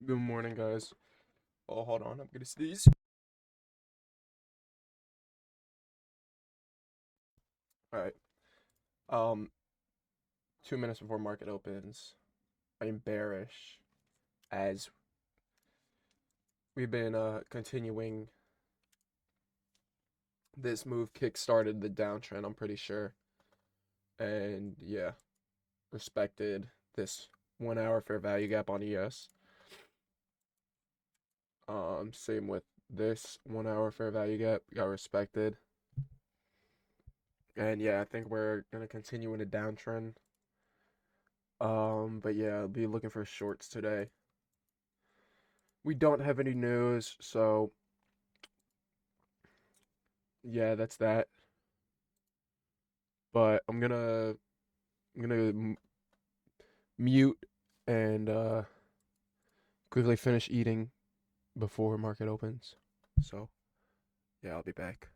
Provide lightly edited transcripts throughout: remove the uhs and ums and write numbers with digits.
Good morning, guys. Oh, hold on. I'm gonna sneeze. All right. Um, 2 minutes before market opens, I am bearish as we've been continuing this move kick-started the downtrend, I'm pretty sure. And yeah, respected this 1 hour fair value gap on ES. Same with this 1 hour fair value gap got respected. And yeah, I think we're gonna continue in a downtrend. But yeah, I'll be looking for shorts today. We don't have any news, so yeah, that's that. But I'm gonna mute and quickly finish eating before market opens. So yeah, I'll be back.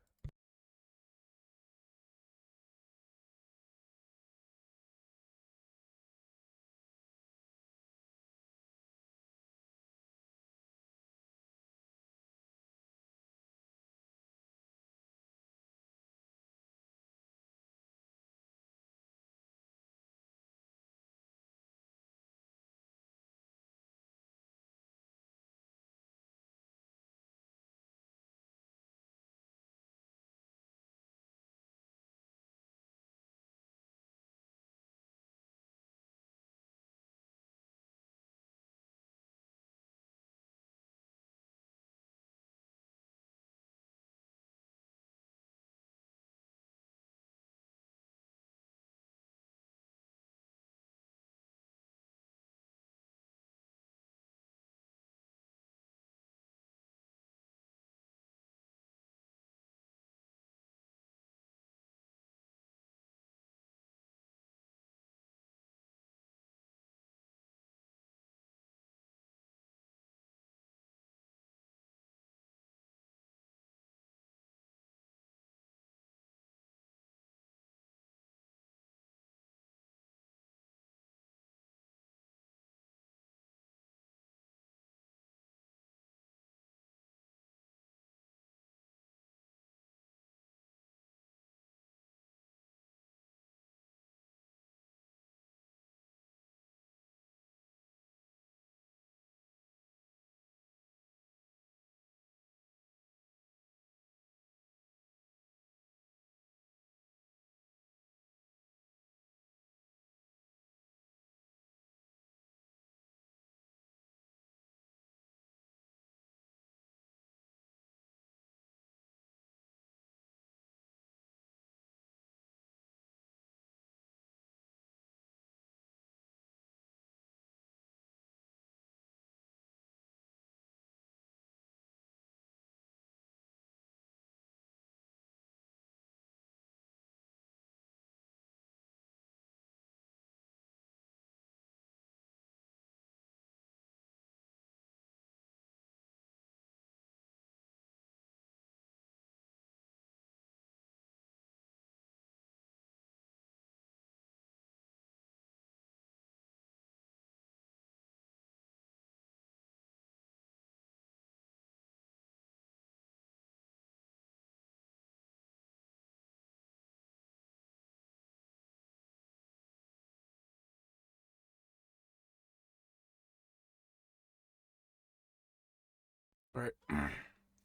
All right,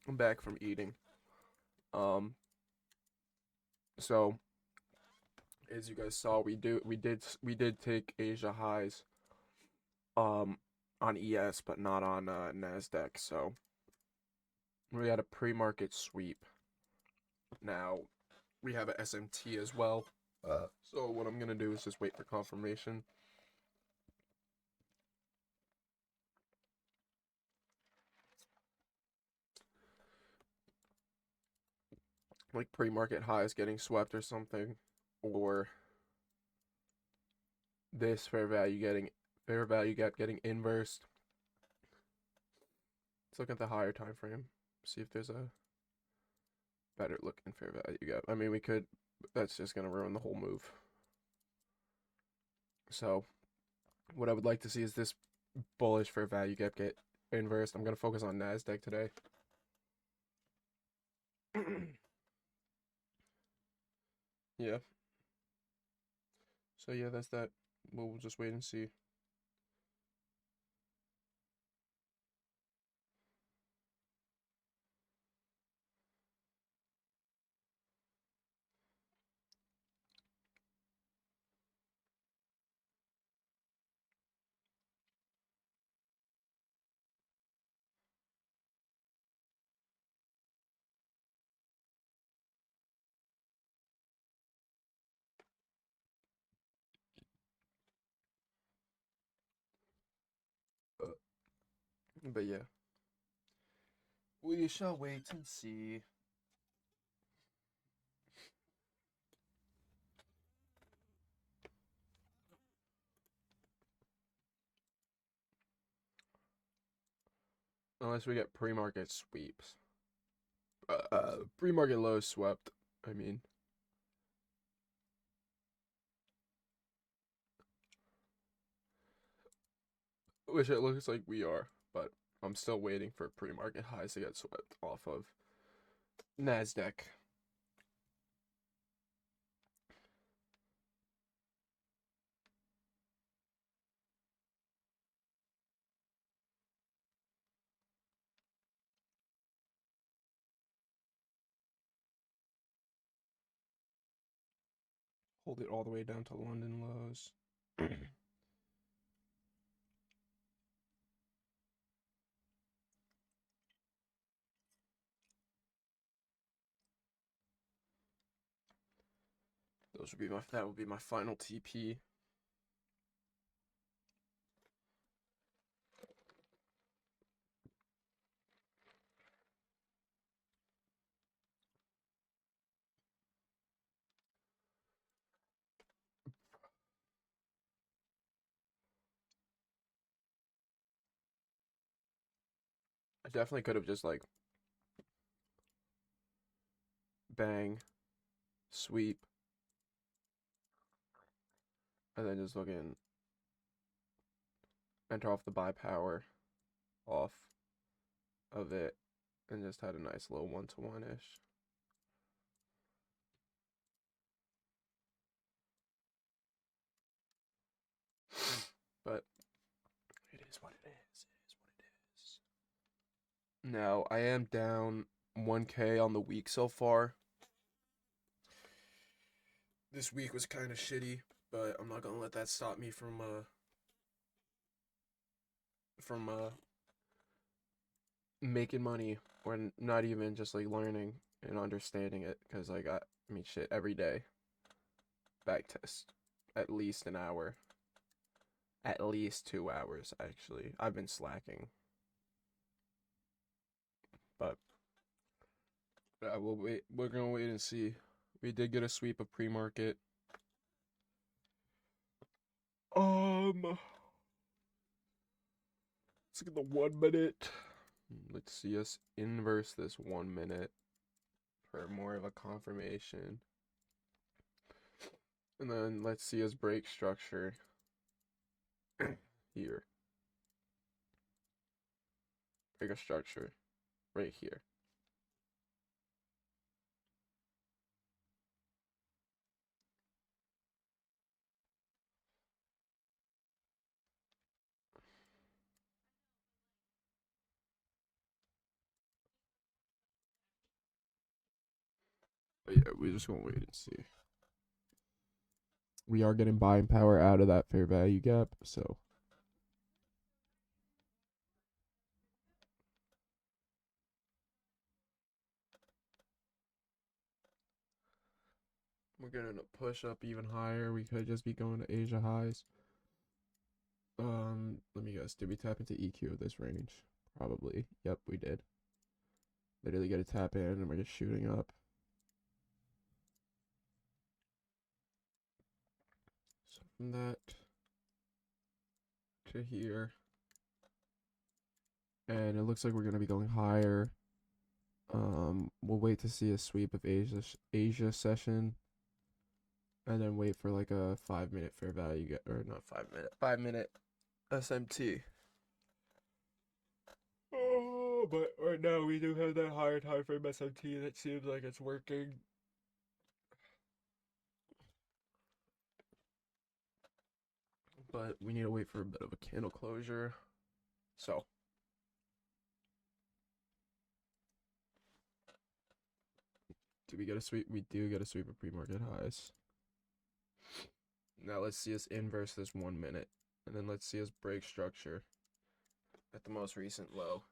I'm back from eating. Um, so as you guys saw, we did take Asia highs um on ES, but not on Nasdaq. So we had a pre-market sweep. Now we have a SMT as well. So what I'm gonna do is just wait for confirmation. Like pre-market highs getting swept or something, or this fair value gap getting inversed. Let's look at the higher time frame, see if there's a better looking fair value gap. I mean, we could, that's just gonna ruin the whole move. So what I would like to see is this bullish fair value gap get inversed. I'm gonna focus on NASDAQ today. Yeah. So yeah, that's that. We'll just wait and see. But yeah, we shall wait and see. Unless we get pre-market sweeps. Pre-market lows swept. I mean, which it looks like we are, but I'm still waiting for pre-market highs to get swept off of NASDAQ. Hold it all the way down to London lows. That would be my final TP. I definitely could have just like bang, sweep, and then just looking enter off the buy power off of it and just had a nice little 1-to-1 ish. But it is what it is. It is what it is. Now I am down 1K on the week so far. This week was kind of shitty, but I'm not gonna let that stop me from making money or not even just like learning and understanding it, because like I mean shit, every day back test at least an hour, at least 2 hours. Actually, I've been slacking, but we'll wait. We're gonna wait and see. We did get a sweep of pre-market. Let's look at the 1 minute. Let's see us inverse this 1 minute for more of a confirmation. And then let's see us break structure here. Break a structure right here. But yeah, we're just gonna wait and see. We are getting buying power out of that fair value gap, so we're gonna push up even higher. We could just be going to Asia highs. Let me guess. Did we tap into EQ of this range? Probably. Yep, we did. Literally get a tap in, and we're just shooting up. So from that to here, and it looks like we're gonna be going higher. We'll wait to see a sweep of Asia session, and then wait for like a 5 minute fair value get, or not 5 minute, 5 minute SMT. But right now we do have that higher time frame SMT that seems like it's working. But we need to wait for a bit of a candle closure. So do we get a sweep? We do get a sweep of pre-market highs. Now let's see us inverse this 1 minute. And then let's see us break structure at the most recent low.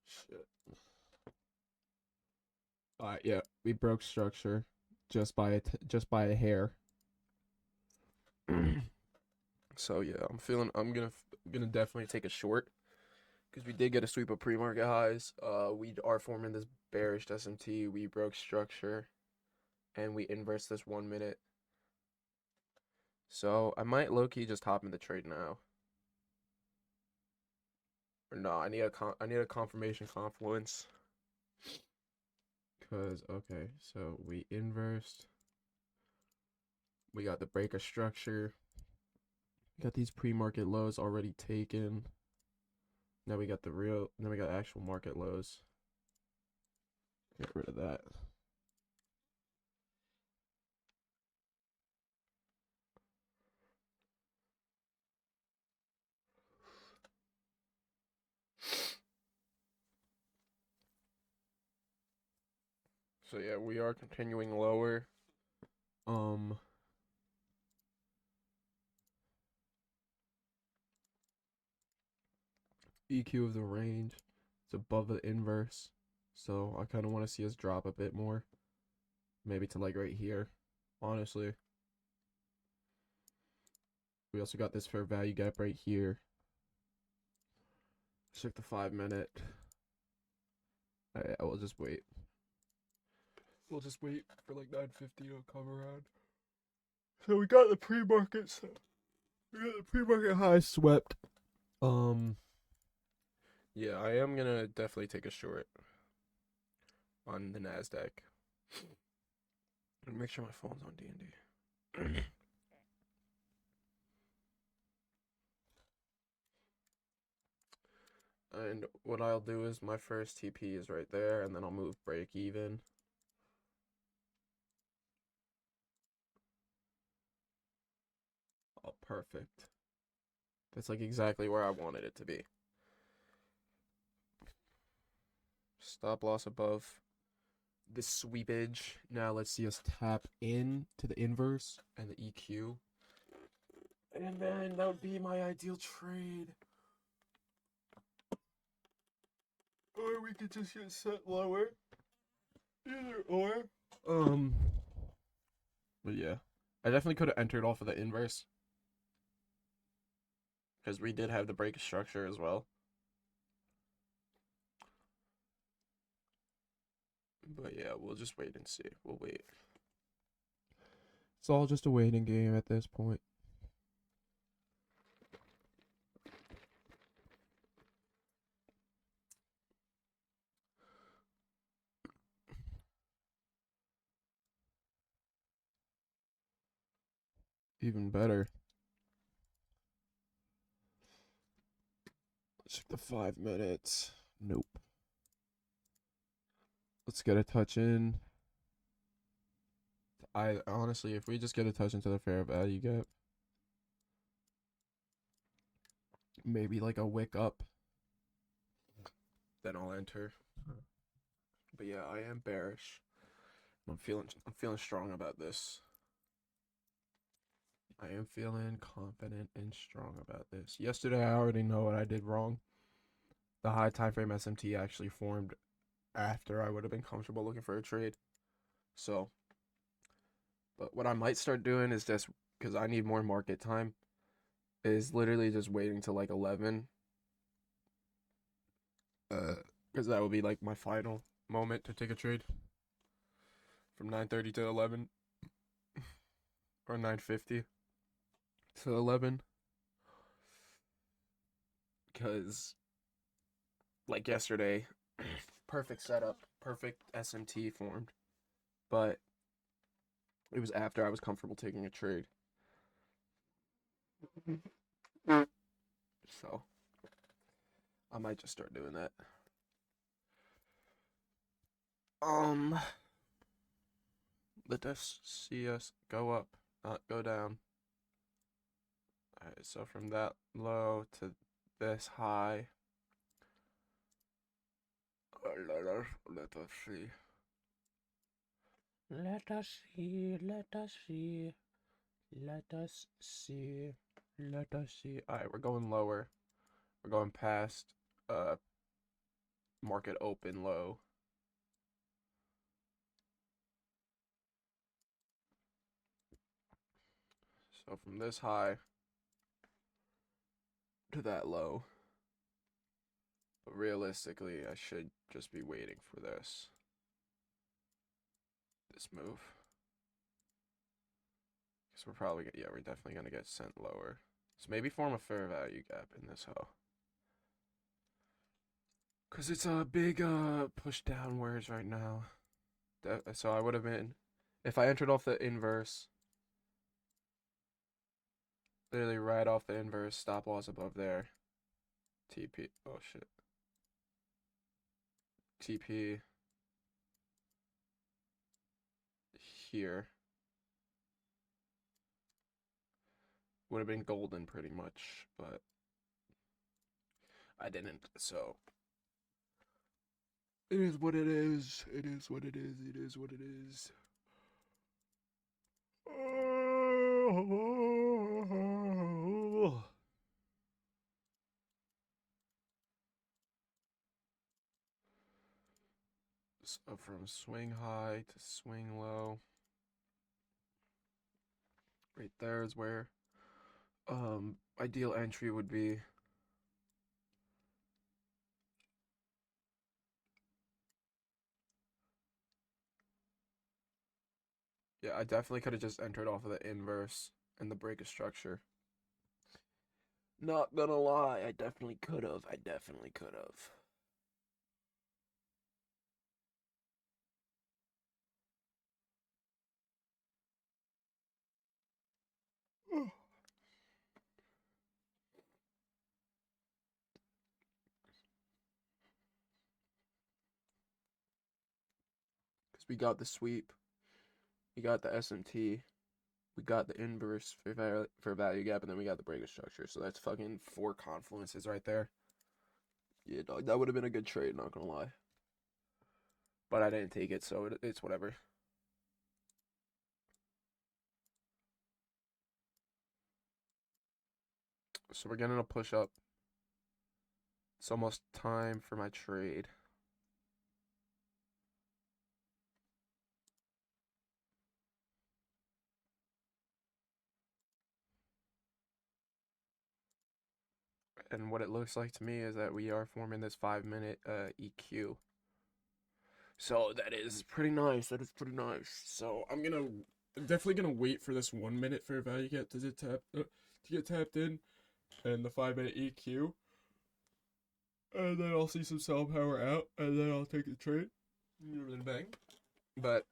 Shit. Alright, yeah, we broke structure just by a hair. So yeah, I'm gonna definitely take a short because we did get a sweep of pre-market highs. We are forming this bearish SMT. We broke structure, and we inverse this 1 minute. So I might low-key just hop in the trade now. Or no, I need a confirmation confluence. Cause okay, so we inversed. We got the breaker structure. We got these pre-market lows already taken. Now we got actual market lows. Get rid of that. So yeah, we are continuing lower. EQ of the range. It's above the inverse. So I kind of want to see us drop a bit more. Maybe to like right here, honestly. We also got this fair value gap right here. Check the 5 minute. We'll just wait. We'll just wait for like 950 to come around. So we got the pre-market. We got the pre-market high swept. Yeah, I am gonna definitely take a short on the Nasdaq. And make sure my phone's on D&D. And what I'll do is my first TP is right there, and then I'll move break even. Oh, perfect. That's like exactly where I wanted it to be. Stop loss above the sweepage. Now let's see us tap in to the inverse and the EQ. And then that would be my ideal trade. Or we could just get set lower. Either or. But yeah. I definitely could have entered off of the inverse. Because we did have the break structure as well. But yeah, we'll just wait and see. We'll wait. It's all just a waiting game at this point. Even better. Check the 5 minutes. Nope. Let's get a touch in. I honestly, if we just get a touch into the fair value gap, maybe like a wick up, then I'll enter. But yeah, I am bearish. I'm feeling strong about this. I am feeling confident and strong about this. Yesterday, I already know what I did wrong. The high time frame SMT actually formed after I would have been comfortable looking for a trade. So, but what I might start doing is just, because I need more market time, is literally just waiting till like 11. Because that will be like my final moment to take a trade. From 9:30 to 11. Or 9:50 to 11. Because, like yesterday, perfect setup, perfect SMT formed. But It was after I was comfortable taking a trade. So I might just start doing that. Let us see us go up, not go down. Alright, so from that low to this high. Let us see. Let us see. Let us see. Let us see. Let us see. Alright, we're going lower. We're going past market open low. So from this high to that low. But realistically, I should just be waiting for this move. Because we're probably, yeah, we're definitely going to get sent lower. So maybe form a fair value gap in this hoe. Because it's a big push downwards right now. So I would have been, if I entered off the inverse, literally right off the inverse, stop loss above there. TP, oh shit. TP here. Would have been golden pretty much, but I didn't, so it is what it is. It is what it is. It is what it is. So from swing high to swing low. Right there is where ideal entry would be. Yeah, I definitely could have just entered off of the inverse and the break of structure. Not gonna lie, I definitely could have. I definitely could have. Because we got the sweep, we got the SMT, we got the inverse for value gap, and then we got the break of structure. So that's fucking 4 confluences right there. Yeah, dog, that would have been a good trade, not gonna lie. But I didn't take it, so it's whatever. So we're getting a push up. It's almost time for my trade. And what it looks like to me is that we are forming this 5-minute EQ. So that is pretty nice. That is pretty nice. So I'm definitely gonna wait for this 1 minute fair value gap to get tapped in, and the 5-minute EQ, and then I'll see some sell power out, and then I'll take the trade, and then bang. But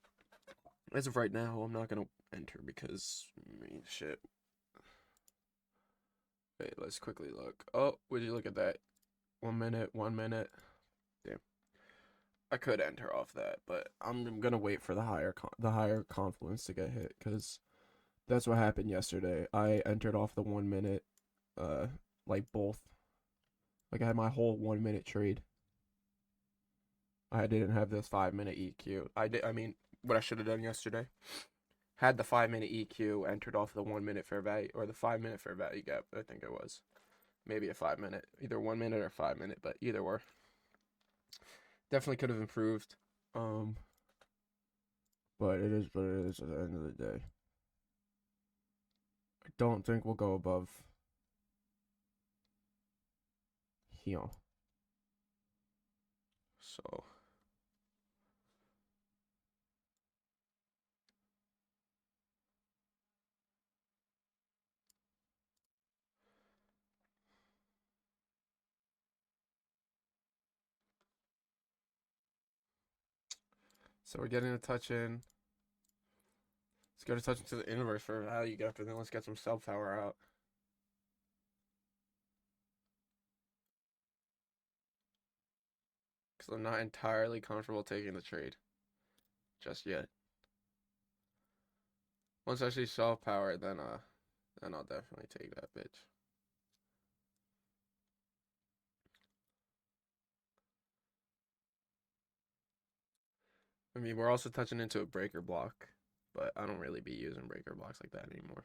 as of right now, I'm not gonna enter because I mean shit. Wait, let's quickly look. Oh, would you look at that? 1 minute, 1 minute. Damn. I could enter off that, but I'm gonna wait for the higher confluence to get hit because that's what happened yesterday. I entered off the 1 minute, like both. Like I had my whole 1 minute trade. I didn't have this 5-minute EQ. I mean, what I should have done yesterday. Had the 5-minute EQ, entered off the 1 minute fair value, or the 5-minute fair value gap, I think it was. Maybe a 5-minute. Either 1 minute or 5-minute, but either were. Definitely could have improved. But it is what it is at the end of the day. I don't think we'll go above here. So we're getting a touch in. Let's go to touch into the inverse for value gap, and then let's get some sell power out. Because I'm not entirely comfortable taking the trade just yet. Once I see sell power, then I'll definitely take that bitch. I mean, we're also touching into a breaker block, but I don't really be using breaker blocks like that anymore.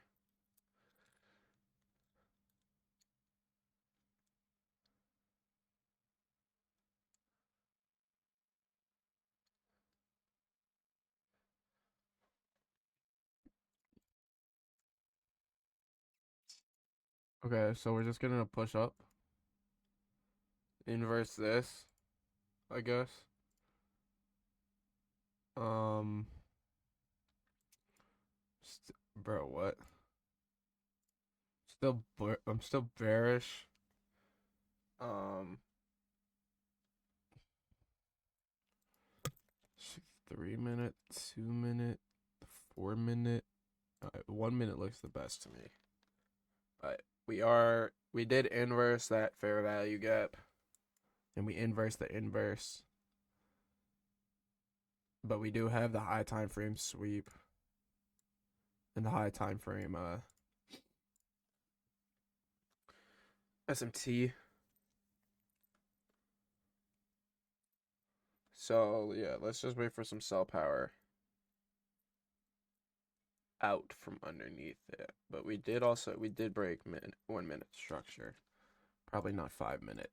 Okay, so we're just gonna push up, inverse this, I guess. Um, bro, what? I'm still bearish. Um, 3 minute, 2 minute, 4 minute. 1 minute looks the best to me. But we did inverse that fair value gap, and we inverse the inverse. But we do have the high time frame sweep and the high time frame SMT. So yeah, let's just wait for some sell power out from underneath it. But we did break 1 minute structure. Probably not 5 minute.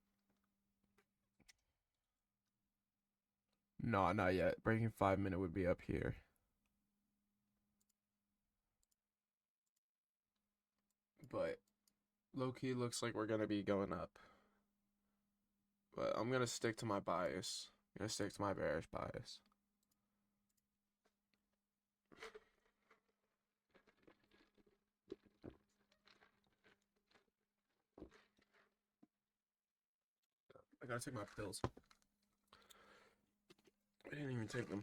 No, not yet. Breaking 5 minute would be up here. But low key looks like we're gonna be going up. But I'm gonna stick to my bias. I'm gonna stick to my bearish bias. I gotta take my pills. I didn't even take them.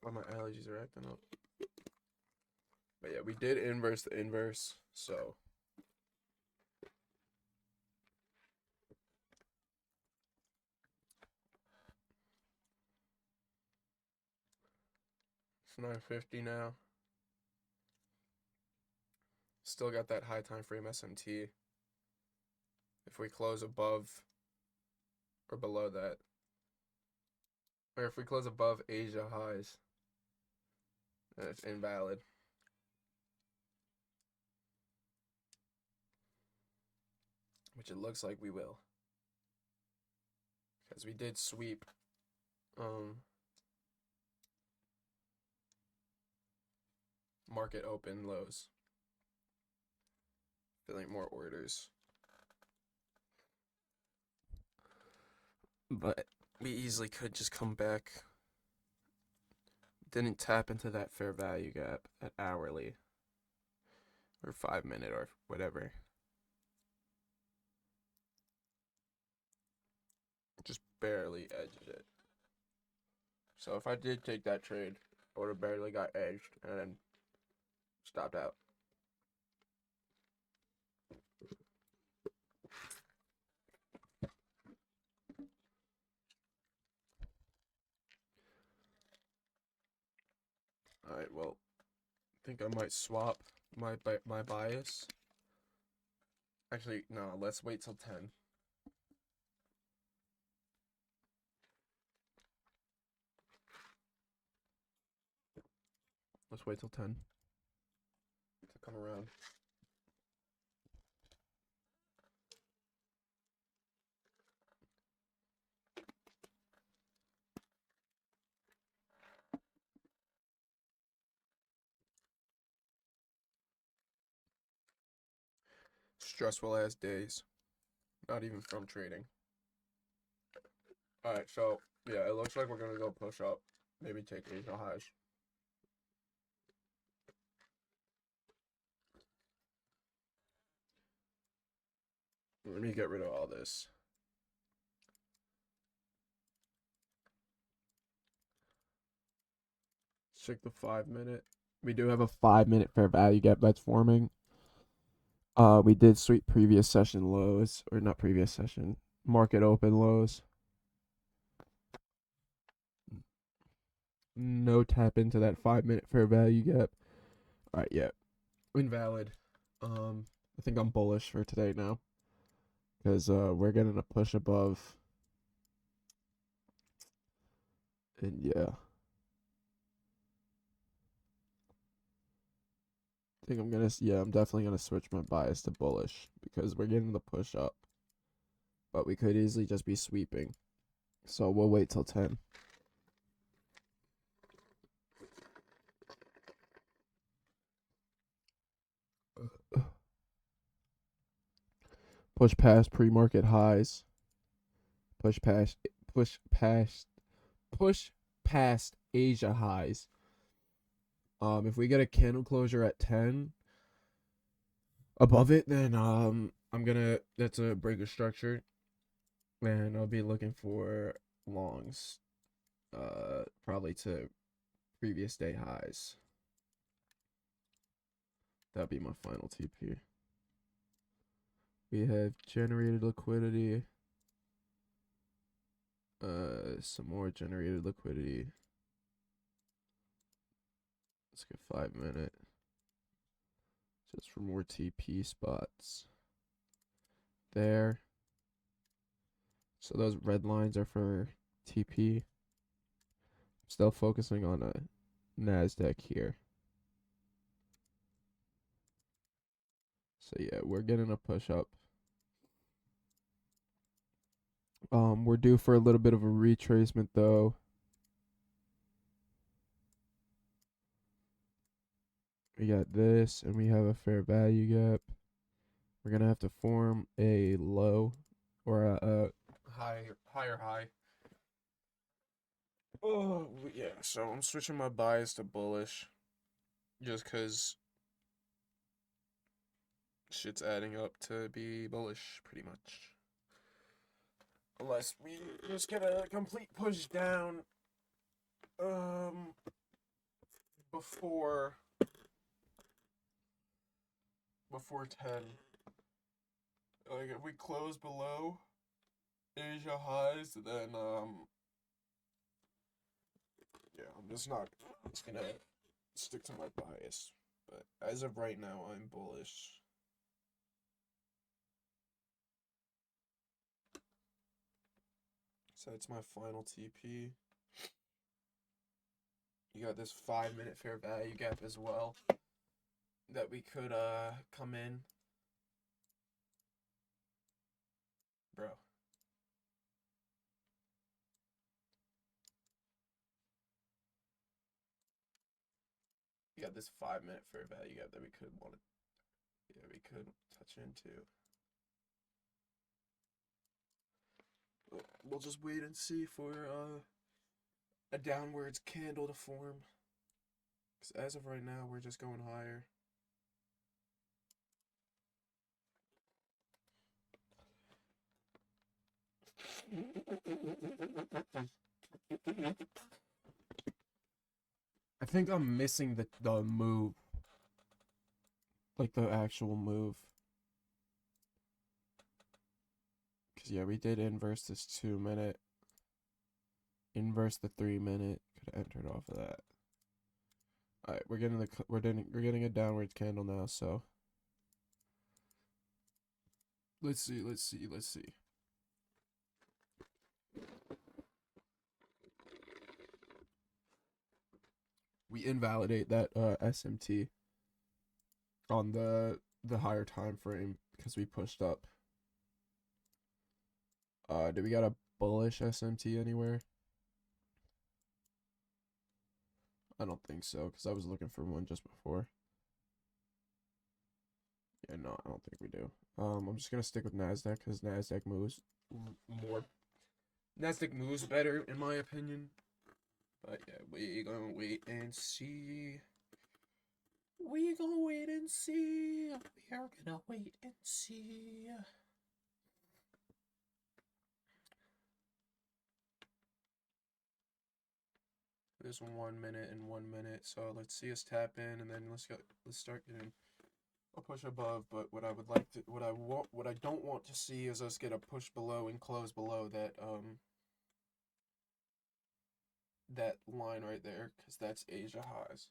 Why my allergies are acting up. But yeah, we did inverse the inverse, so it's 9:50 now. Still got that high time frame SMT. If we close above or below that, or if we close above Asia highs, then it's invalid. Which it looks like we will. Because we did sweep market open lows. Filling more orders. But we easily could just come back. Didn't tap into that fair value gap at hourly or 5 minute or whatever. Just barely edged it. So if I did take that trade, I would have barely got edged and then stopped out. Alright, well, I think I might swap my bias. Actually, no, let's wait till 10. Let's wait till 10 to come around. Stressful ass days. Not even from trading. Alright, so yeah, it looks like we're gonna go push up. Maybe take Asia highs. Let me get rid of all this. Check the 5 minute. We do have a 5 minute fair value gap that's forming. We did sweep previous session lows, or not previous session, market open lows. No tap into that 5 minute fair value gap. All right, yeah, invalid. I think I'm bullish for today now because we're getting a push above, and yeah, I think I'm definitely gonna switch my bias to bullish because we're getting the push up, but we could easily just be sweeping. So we'll wait till 10. Push past pre-market highs. Push past push past push past Asia highs. If we get a candle closure at 10 above it, then that's a break of structure, and I'll be looking for longs, probably to previous day highs. That'd be my final TP. We have generated liquidity. Some more generated liquidity. Let's get 5 minute. Just for more TP spots. There. So those red lines are for TP. Still focusing on a NASDAQ here. So yeah, we're getting a push up. We're due for a little bit of a retracement though. We got this, and we have a fair value gap. We're gonna have to form a low or a higher high. Oh yeah, so I'm switching my bias to bullish, just cause shit's adding up to be bullish pretty much. Unless we just get a complete push down, before 10. Like if we close below Asia highs, then yeah, I'm just gonna stick to my bias. But as of right now, I'm bullish. So it's my final TP. You got this 5 minute fair value gap as well that we could come in. Bro. You got this 5 minute fair value gap that we could touch into. We'll just wait and see for a downwards candle to form. Because as of right now, we're just going higher. I think I'm missing the move. Like the actual move. Because yeah, we did inverse this 2 minute. Inverse the 3 minute. Could have entered off of that. Alright, we're getting a downwards candle now, so let's see. We invalidate that SMT on the higher time frame because we pushed up. Do we got a bullish SMT anywhere? I don't think so, because I was looking for one just before. Yeah, no, I don't think we do. I'm just gonna stick with NASDAQ because NASDAQ moves more. NASDAQ moves better, in my opinion. But yeah, we gonna wait and see. We gonna wait and see. We are gonna wait and see. There's 1 minute and 1 minute. So let's see us tap in, and then let's start getting a push above. But what I don't want to see is us get a push below and close below that line right there, because that's Asia highs.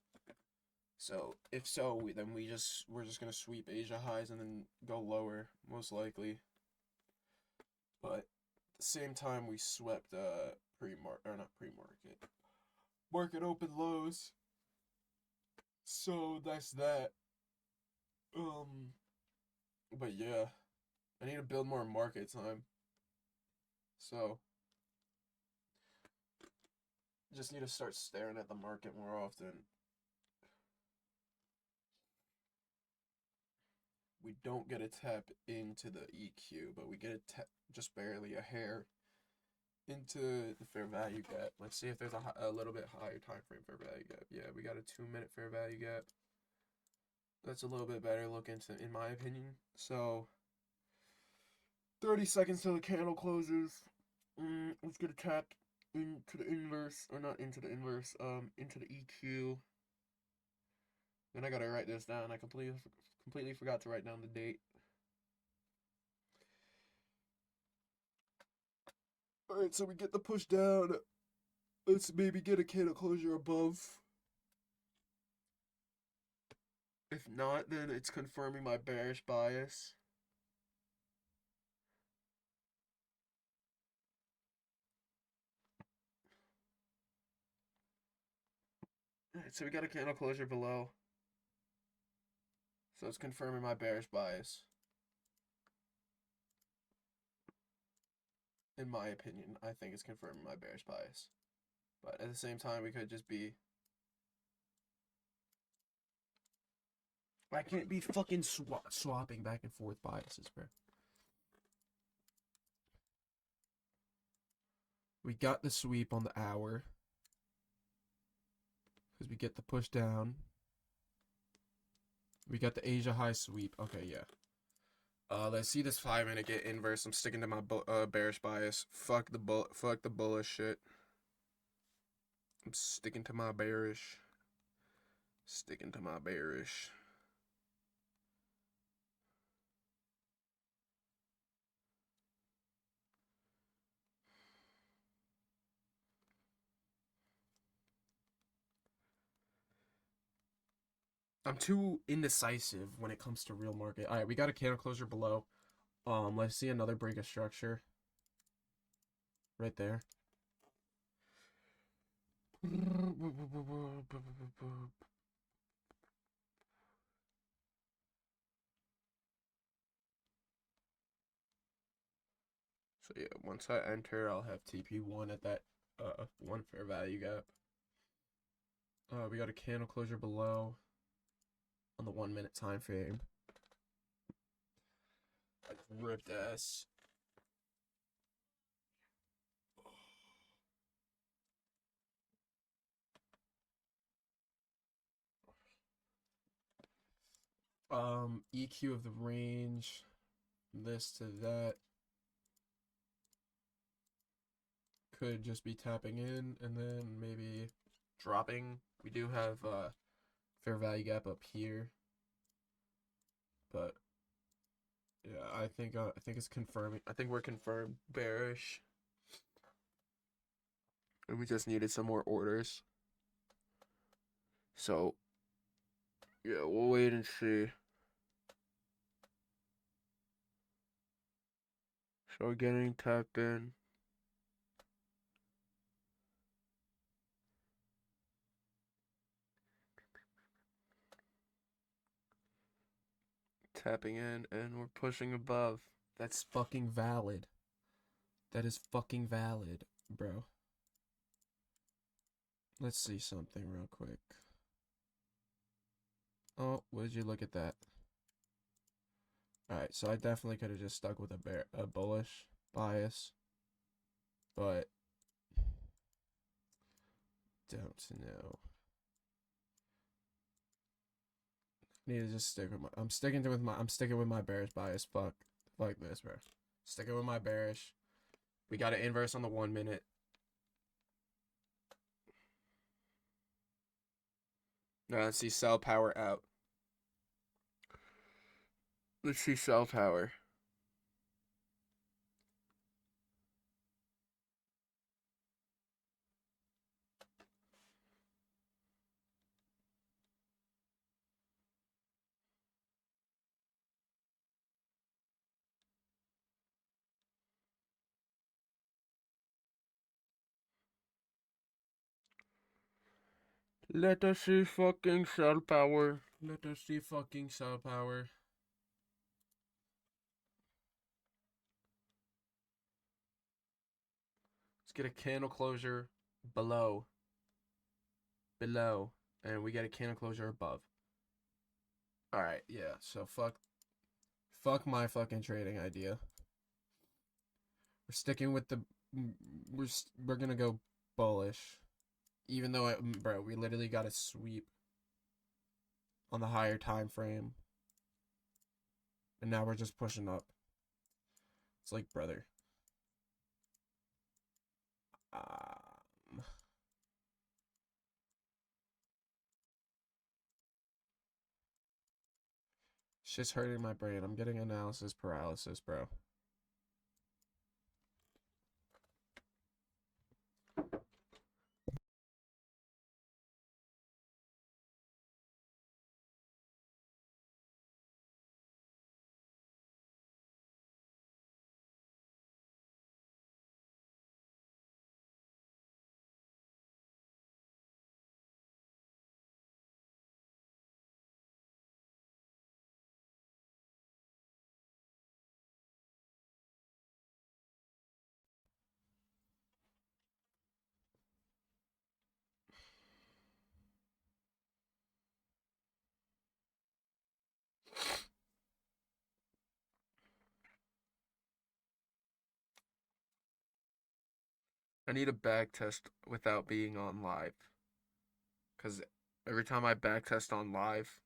So if so, we're just gonna sweep Asia highs and then go lower, most likely. But at the same time, we swept market open lows. So that's that. But yeah, I need to build more market time. So just need to start staring at the market more often. We don't get a tap into the EQ, but we get a tap, just barely a hair, into the fair value gap. Let's see if there's a little bit higher time frame fair value gap. Yeah, we got a 2-minute fair value gap. That's a little bit better looking, in my opinion. So 30 seconds till the candle closes. Let's get a tap into the inverse, or not into the inverse, into the EQ. Then I gotta write this down. I completely forgot to write down the date. Alright, so we get the push down. Let's maybe get a candle closure above. If not, then it's confirming my bearish bias. Alright, so we got a candle closure below. So it's confirming my bearish bias. In my opinion, I think it's confirming my bearish bias. But at the same time, we could just be... I can't be fucking swapping back and forth biases, bro. We got the sweep on the hour. Because we get the push down. We got the Asia high sweep. Okay, yeah. Let's see this 5-minute get inverse. I'm sticking to my bearish bias. Fuck the bullish shit. I'm sticking to my bearish. Sticking to my bearish. I'm too indecisive when it comes to real market. All right, we got a candle closure below. Let's see another break of structure. Right there. So yeah, once I enter, I'll have TP1 at that 1 fair value gap. We got a candle closure below on the 1-minute time frame. I ripped ass. EQ of the range, this to that. Could just be tapping in and then maybe dropping. We do have fair value gap up here, but yeah, I think it's confirming. I think we're confirmed bearish, and we just needed some more orders. So yeah, we'll wait and see. So we're getting tapped in. Tapping in, and we're pushing above. That's fucking valid. That is fucking valid, bro. Let's see something real quick. Oh, would you look at that? Alright, so I definitely could have just stuck with a bullish bias, but don't know. Need to just stick with I'm sticking with my bearish bias. Fuck this, bro. Sticking with my bearish. We got an inverse on the 1 minute. Now let's see sell power out. Let's see sell power. Let us see fucking sell power. Let us see fucking sell power. Let's get a candle closure below. And we get a candle closure above. Alright, yeah, so fuck my fucking trading idea. We're sticking with the we're gonna go bullish. Even though bro, we literally got a sweep on the higher time frame. And now we're just pushing up. It's like, brother. Shit's hurting my brain. I'm getting analysis paralysis, bro. I need a back test without being on live. Because every time I back test on live,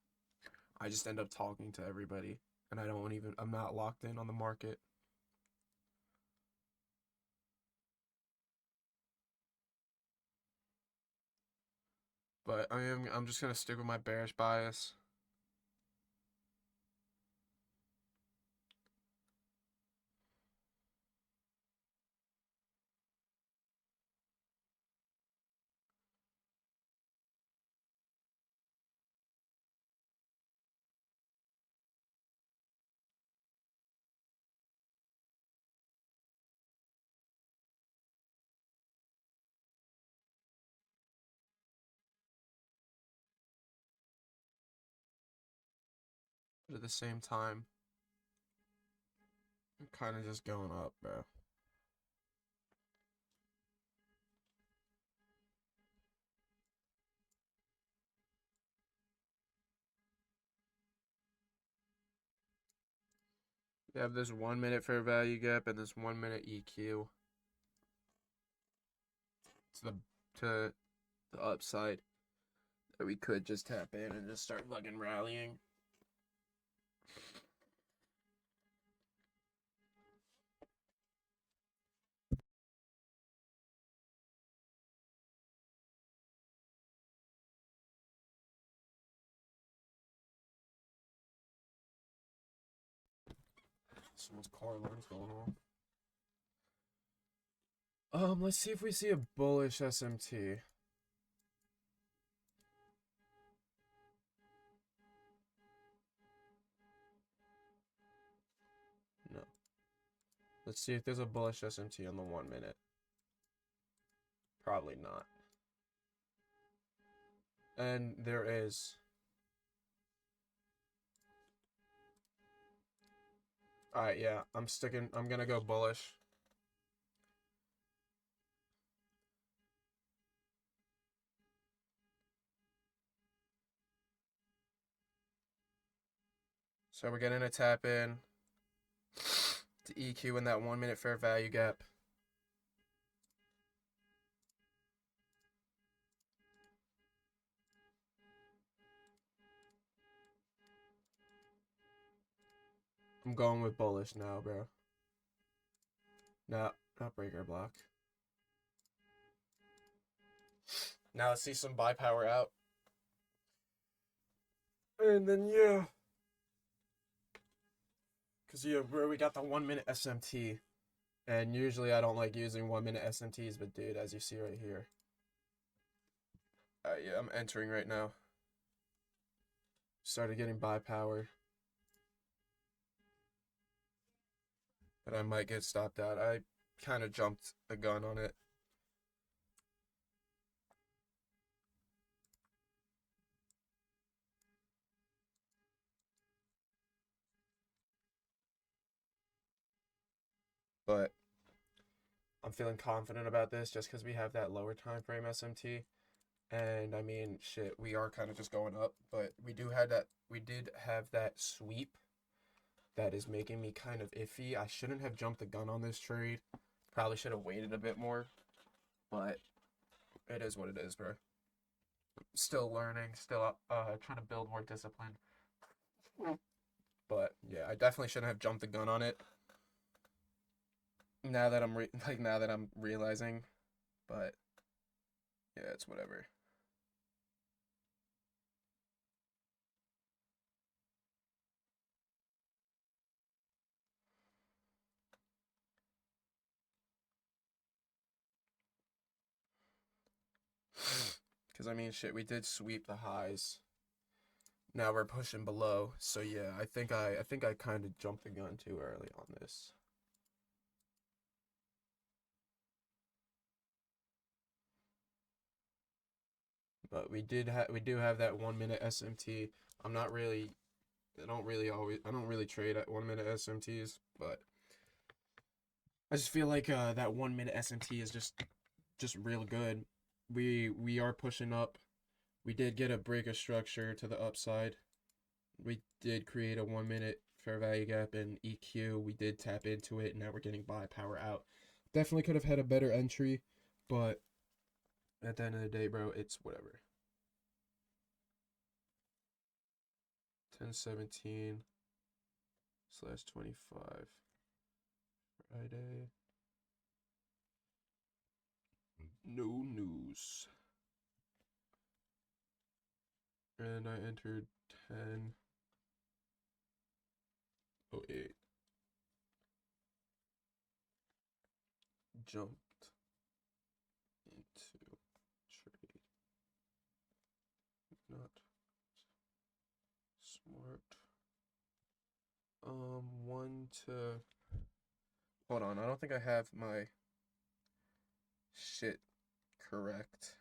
I just end up talking to everybody. And I'm not locked in on the market. But I'm just going to stick with my bearish bias. But at the same time, I'm kind of just going up, bro. We have this 1 minute fair value gap and this 1 minute EQ. To the upside that we could just tap in and just start fucking rallying. Someone's car alarm's going on. Let's see if we see a bullish SMT. No. Let's see if there's a bullish SMT on the 1 minute. Probably not. And there is. Alright, yeah. I'm gonna go bullish. So we're getting a tap in to EQ in that 1 minute fair value gap. I'm going with bullish now, bro. No, not breaker block. Now let's see some buy power out. And then yeah, cause yeah, bro, we got the 1 minute SMT, and usually I don't like using 1 minute SMTs, but dude, as you see right here, yeah, I'm entering right now. Started getting buy power, but I might get stopped out. I kind of jumped the gun on it. But I'm feeling confident about this just because we have that lower time frame SMT. And I mean, shit, we are kind of just going up, but we did have that sweep that is making me kind of iffy. I shouldn't have jumped the gun on this trade. Probably should have waited a bit more, but it is what it is, bro. Still learning, still trying to build more discipline. But yeah, I definitely shouldn't have jumped the gun on it. Now that now that I'm realizing, but yeah, it's whatever. Because I mean, shit, we did sweep the highs. Now we're pushing below. So yeah, I think I kind of jumped the gun too early on this. But we do have that 1 minute SMT. I'm not really I don't really trade at 1 minute SMTs, but I just feel like that 1 minute SMT is just real good. We are pushing up. We did get a break of structure to the upside. We did create a 1 minute fair value gap in EQ. We did tap into it, and now we're getting buy power out. Definitely could have had a better entry, but at the end of the day, bro, it's whatever. 10/17/25 Friday. No news. And I entered 10:08. Jumped into trade. Not smart. One to. Hold on, I don't think I have my shit correct.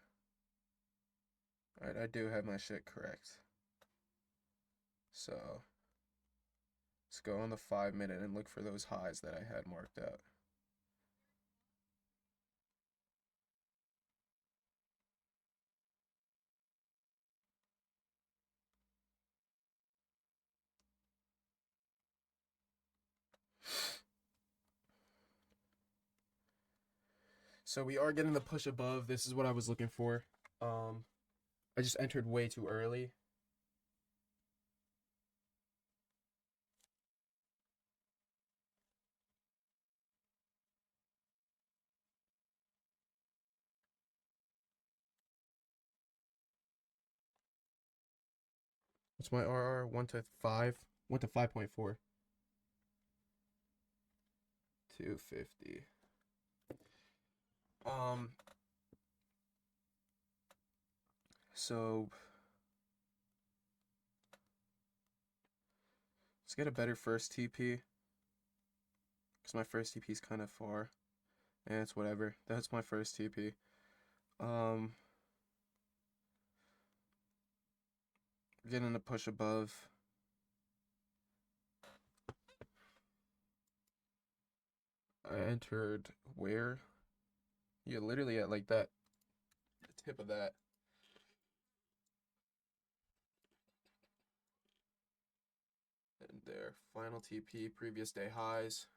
Alright, I do have my shit correct. So, let's go on the 5 minute and look for those highs that I had marked out. So we are getting the push above. This is what I was looking for. I just entered way too early. What's my RR? 1 to 5? 1 to 5.4. 250. So let's get a better first TP. Because my first TP is kind of far. And it's whatever. That's my first TP. Getting the push above. I entered where? Yeah, literally at like that. The tip of that. And there. Final TP, previous day highs.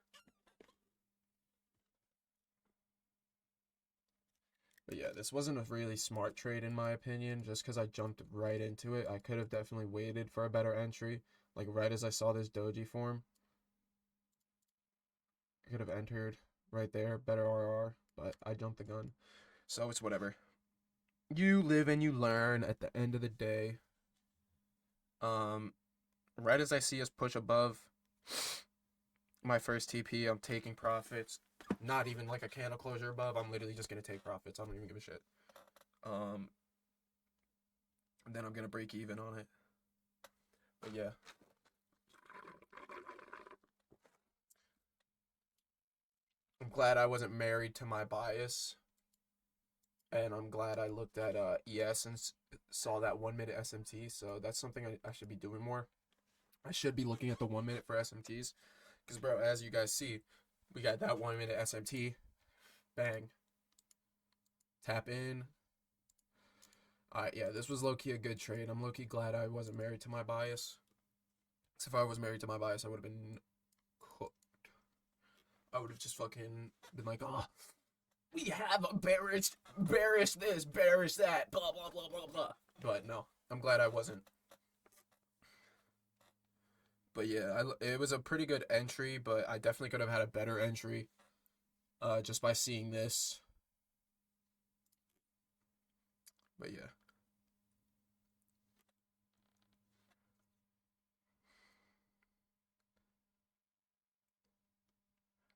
But yeah, this wasn't a really smart trade in my opinion, just because I jumped right into it. I could have definitely waited for a better entry. Like right as I saw this doji form. I could have entered right there, better RR, but I jumped the gun. So it's whatever. You live and you learn at the end of the day. Um, right as I see us push above my first TP, I'm taking profits. Not even like a candle closure above. I'm literally just gonna take profits. I don't even give a shit. And then I'm gonna break even on it. But yeah. I'm glad I wasn't married to my bias. And I'm glad I looked at ES and saw that 1 minute SMT. So that's something I should be doing more. I should be looking at the 1 minute for SMTs. Because, bro, as you guys see, we got that 1 minute SMT. Bang. Tap in. Alright, yeah, this was low-key a good trade. I'm low-key glad I wasn't married to my bias. Because if I was married to my bias, I would have been cooked. I would have just fucking been like, oh, we have a bearish this, bearish that, blah, blah, blah, blah, blah. But no, I'm glad I wasn't. But yeah, it was a pretty good entry, but I definitely could have had a better entry just by seeing this. But yeah.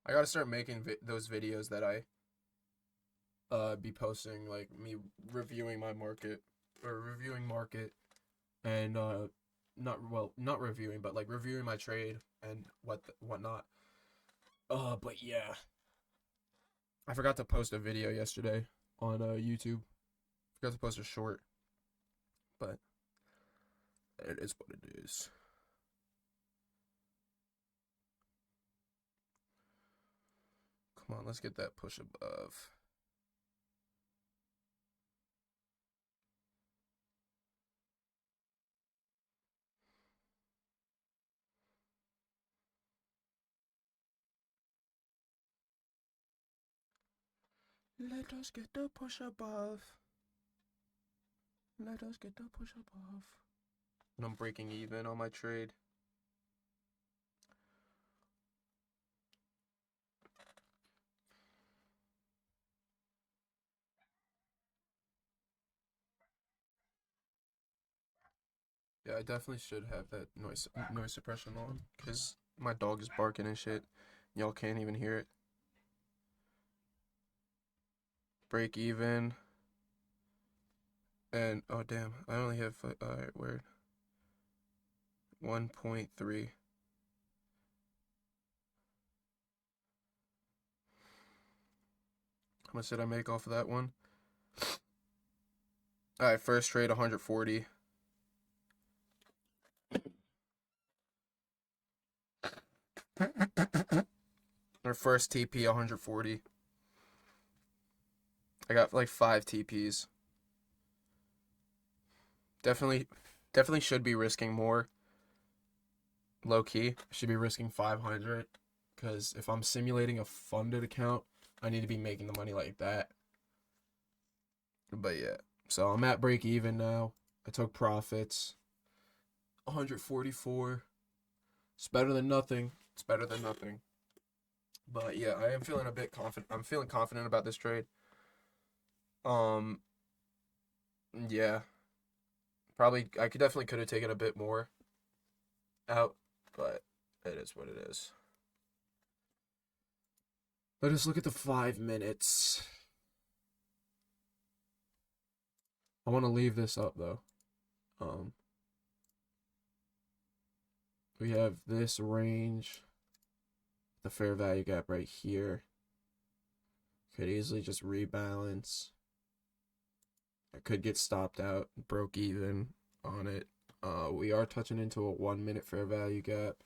I gotta start making those videos that I be posting, like me reviewing my market or reviewing market and not reviewing, but like reviewing my trade and whatnot. But yeah, I forgot to post a video yesterday on YouTube. Forgot to post a short, but it is what it is. Come on, let's get that push above. Let us get the push above. Let us get the push above. And I'm breaking even on my trade. Yeah, I definitely should have that noise suppression on, because my dog is barking and shit. Y'all can't even hear it. Break even. And, oh damn, I only have, alright, weird. 1.3. How much did I make off of that one? Alright, first trade 140. Our first TP 140. I got like 5 TPs. Definitely should be risking more. Low key, should be risking 500, because if I'm simulating a funded account, I need to be making the money like that. But yeah, so I'm at break even now. I took profits. 144. It's better than nothing. It's better than nothing. But yeah, I am feeling a bit confident. I'm feeling confident about this trade. Yeah. Probably, I could have taken a bit more out, but it is what it is. Let us look at the 5 minutes. I want to leave this up though. We have this range, the fair value gap right here. Could easily just rebalance. I could get stopped out, broke even on it. We are touching into a 1 minute fair value gap.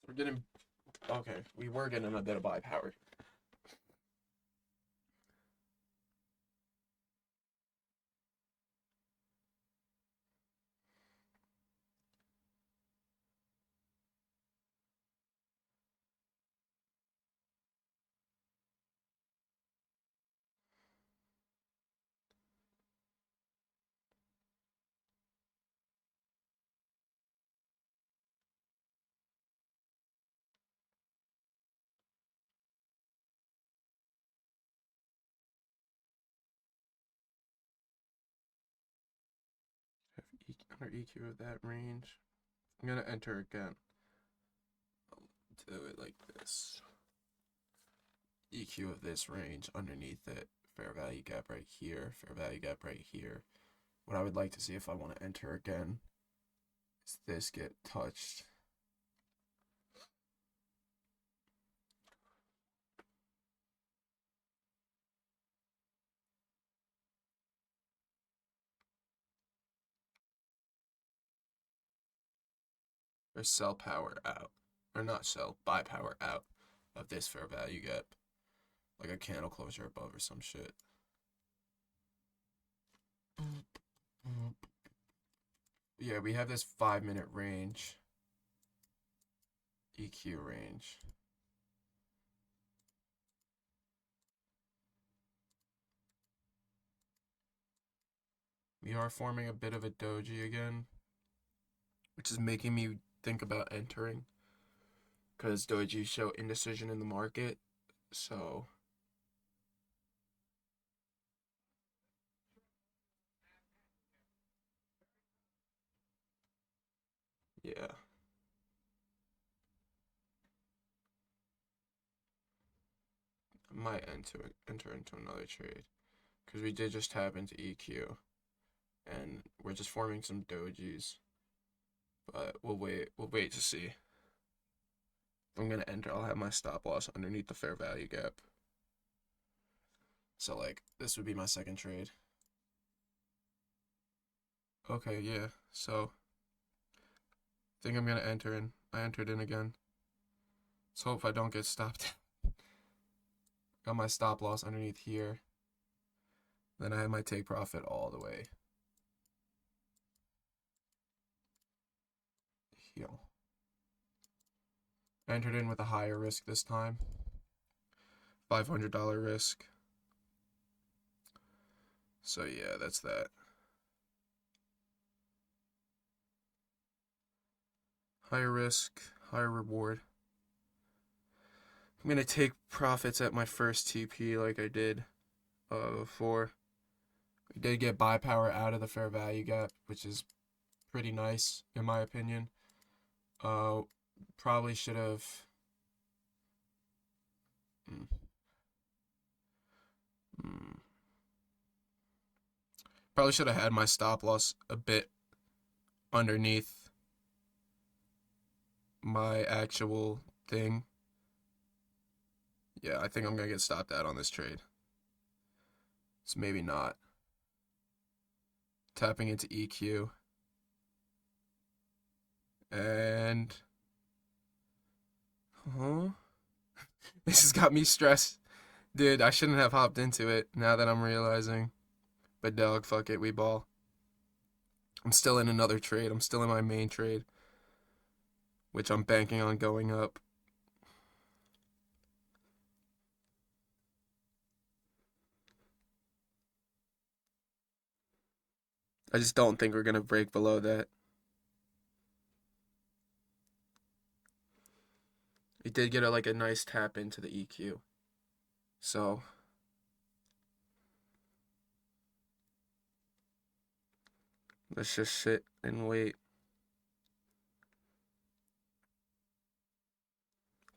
We're getting, okay, we were getting a bit of buy power. our EQ of that range. I'm gonna enter again. I'll do it like this. EQ of this range underneath it. Fair value gap right here. Fair value gap right here. What I would like to see if I want to enter again is this get touched. Or sell power out. Or not sell, buy power out of this fair value gap. Like a candle closure above or some shit. Yeah, we have this 5-minute range. EQ range. We are forming a bit of a doji again, which is making me think about entering, because doji show indecision in the market. So yeah, I might enter into another trade, because we did just tap into EQ, and we're just forming some dojis. But we'll wait to see. If I'm gonna enter, I'll have my stop loss underneath the fair value gap. So like this would be my second trade. Okay, yeah. So I think I'm gonna enter in. I entered in again. Let's hope I don't get stopped. Got my stop loss underneath here. Then I have my take profit all the way here. Entered in with a higher risk this time. $500 risk. So yeah, that's that. Higher risk, higher reward. I'm gonna take profits at my first TP like I did before. We did get buy power out of the fair value gap, which is pretty nice in my opinion. Probably should have. Probably should have had my stop loss a bit underneath my actual thing. Yeah, I think I'm gonna get stopped out on this trade. So maybe not. Tapping into EQ. And this has got me stressed. Dude, I shouldn't have hopped into it now that I'm realizing. But dog, fuck it, we ball. I'm still in another trade. I'm still in my main trade, which I'm banking on going up. I just don't think we're gonna break below that. We did get like a nice tap into the EQ. So let's just sit and wait.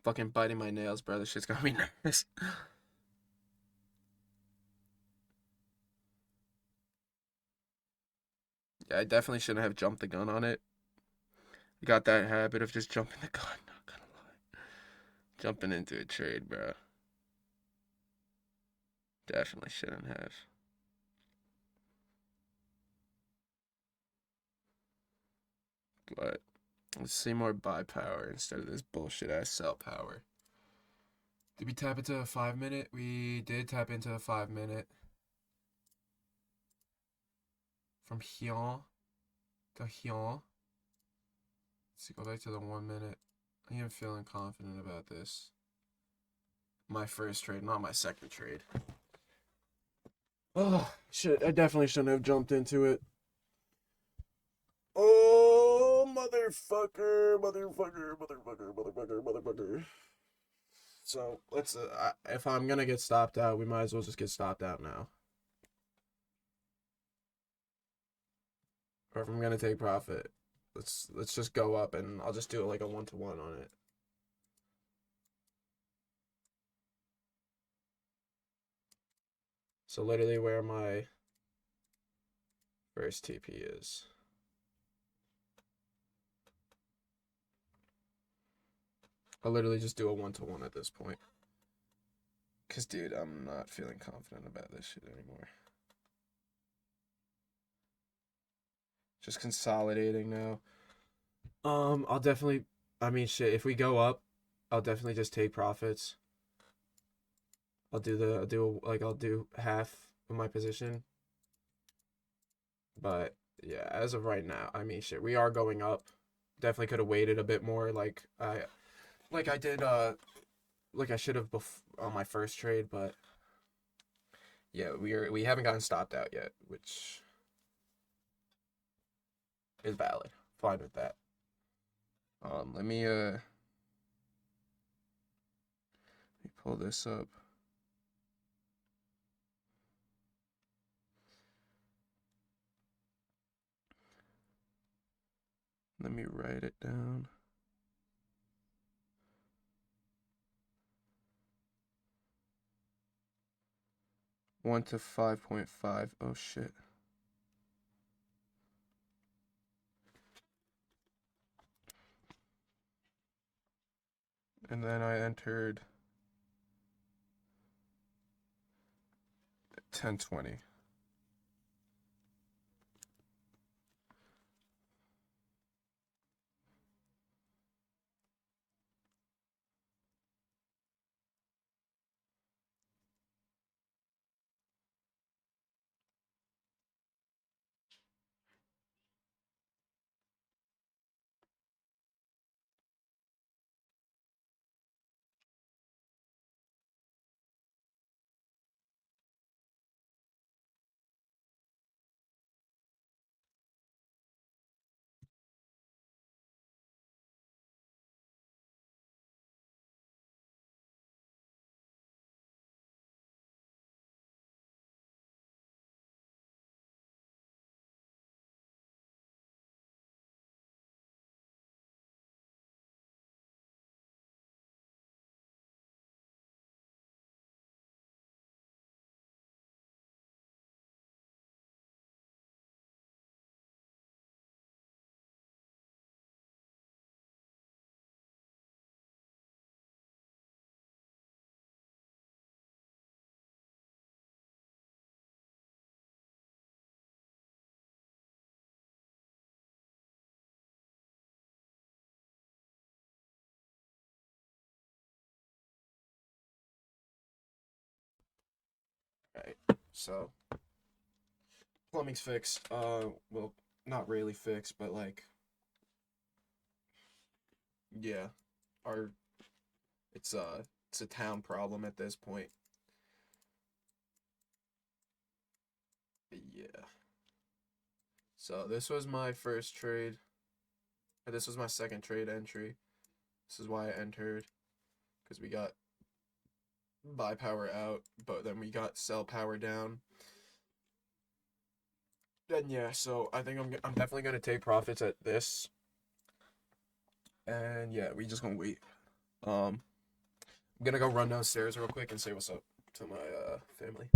Fucking biting my nails, bro. This shit's got me nervous. Yeah, I definitely shouldn't have jumped the gun on it. I got that habit of just jumping the gun, not gonna lie. Jumping into a trade, bro. Definitely shouldn't have. But let's see more buy power instead of this bullshit ass sell power. Did we tap into a 5-minute? We did tap into a 5-minute. From here to here. Let's go back to the 1-minute. I am feeling confident about this. My first trade, not my second trade. Oh, shit. I definitely shouldn't have jumped into it. Oh, motherfucker. So, let's, if I'm gonna get stopped out, we might as well just get stopped out now. or if I'm gonna take profit, let's just go up, and I'll just do like a 1-to-1 on it. So literally where my first TP is. I'll literally just do a 1-to-1 at this point. Cause dude, I'm not feeling confident about this shit anymore. Just consolidating now. I'll definitely, I mean, shit, if we go up, I'll definitely just take profits. I'll do half of my position. But yeah, as of right now, I mean, shit, we are going up. Definitely could have waited a bit more, like I did, like I should have on my first trade, but yeah, we haven't gotten stopped out yet, which is valid. Fine with that. Let me pull this up. Let me write it down. One to 5.5. Oh shit. And then I entered 1020. Right. So plumbing's fixed. Well, not really fixed, but like, yeah, our it's a town problem at this point. Yeah. So this was my first trade. This was my second trade entry. This is why I entered, because we got buy power out, but then we got sell power down. Then yeah, so I think I'm definitely gonna take profits at this, and yeah, we just gonna wait. I'm gonna go run downstairs real quick and say what's up to my family.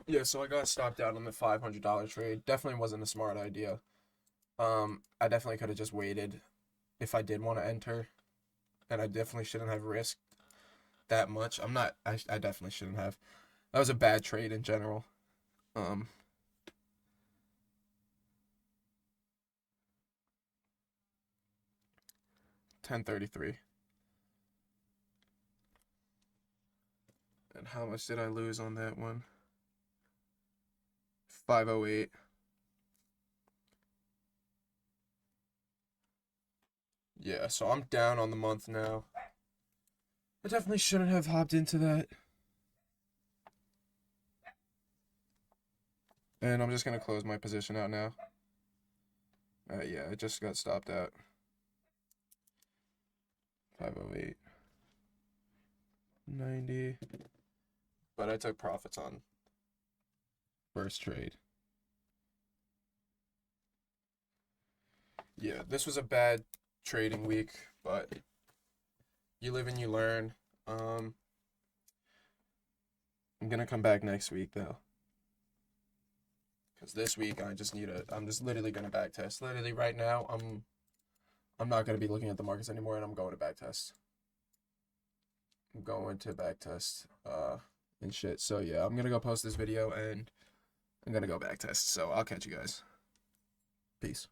Yeah, so I got stopped out on the $500 trade. Definitely wasn't a smart idea. I definitely could have just waited if I did want to enter, and I definitely shouldn't have risked that much. I definitely shouldn't have. That was a bad trade in general. Um, 1033. And how much did I lose on that one? 508. Yeah, so I'm down on the month now. I definitely shouldn't have hopped into that. And I'm just gonna close my position out now. Yeah, it just got stopped out. 508. 90. But I took profits on first trade. Yeah, this was a bad trading week, but you live and you learn. I'm gonna come back next week though. Because this week I'm just literally gonna back test. Literally right now, I'm not gonna be looking at the markets anymore, and I'm going to back test. I'm going to back test and shit. So yeah, I'm gonna go post this video and I'm gonna go back test. So I'll catch you guys. Peace.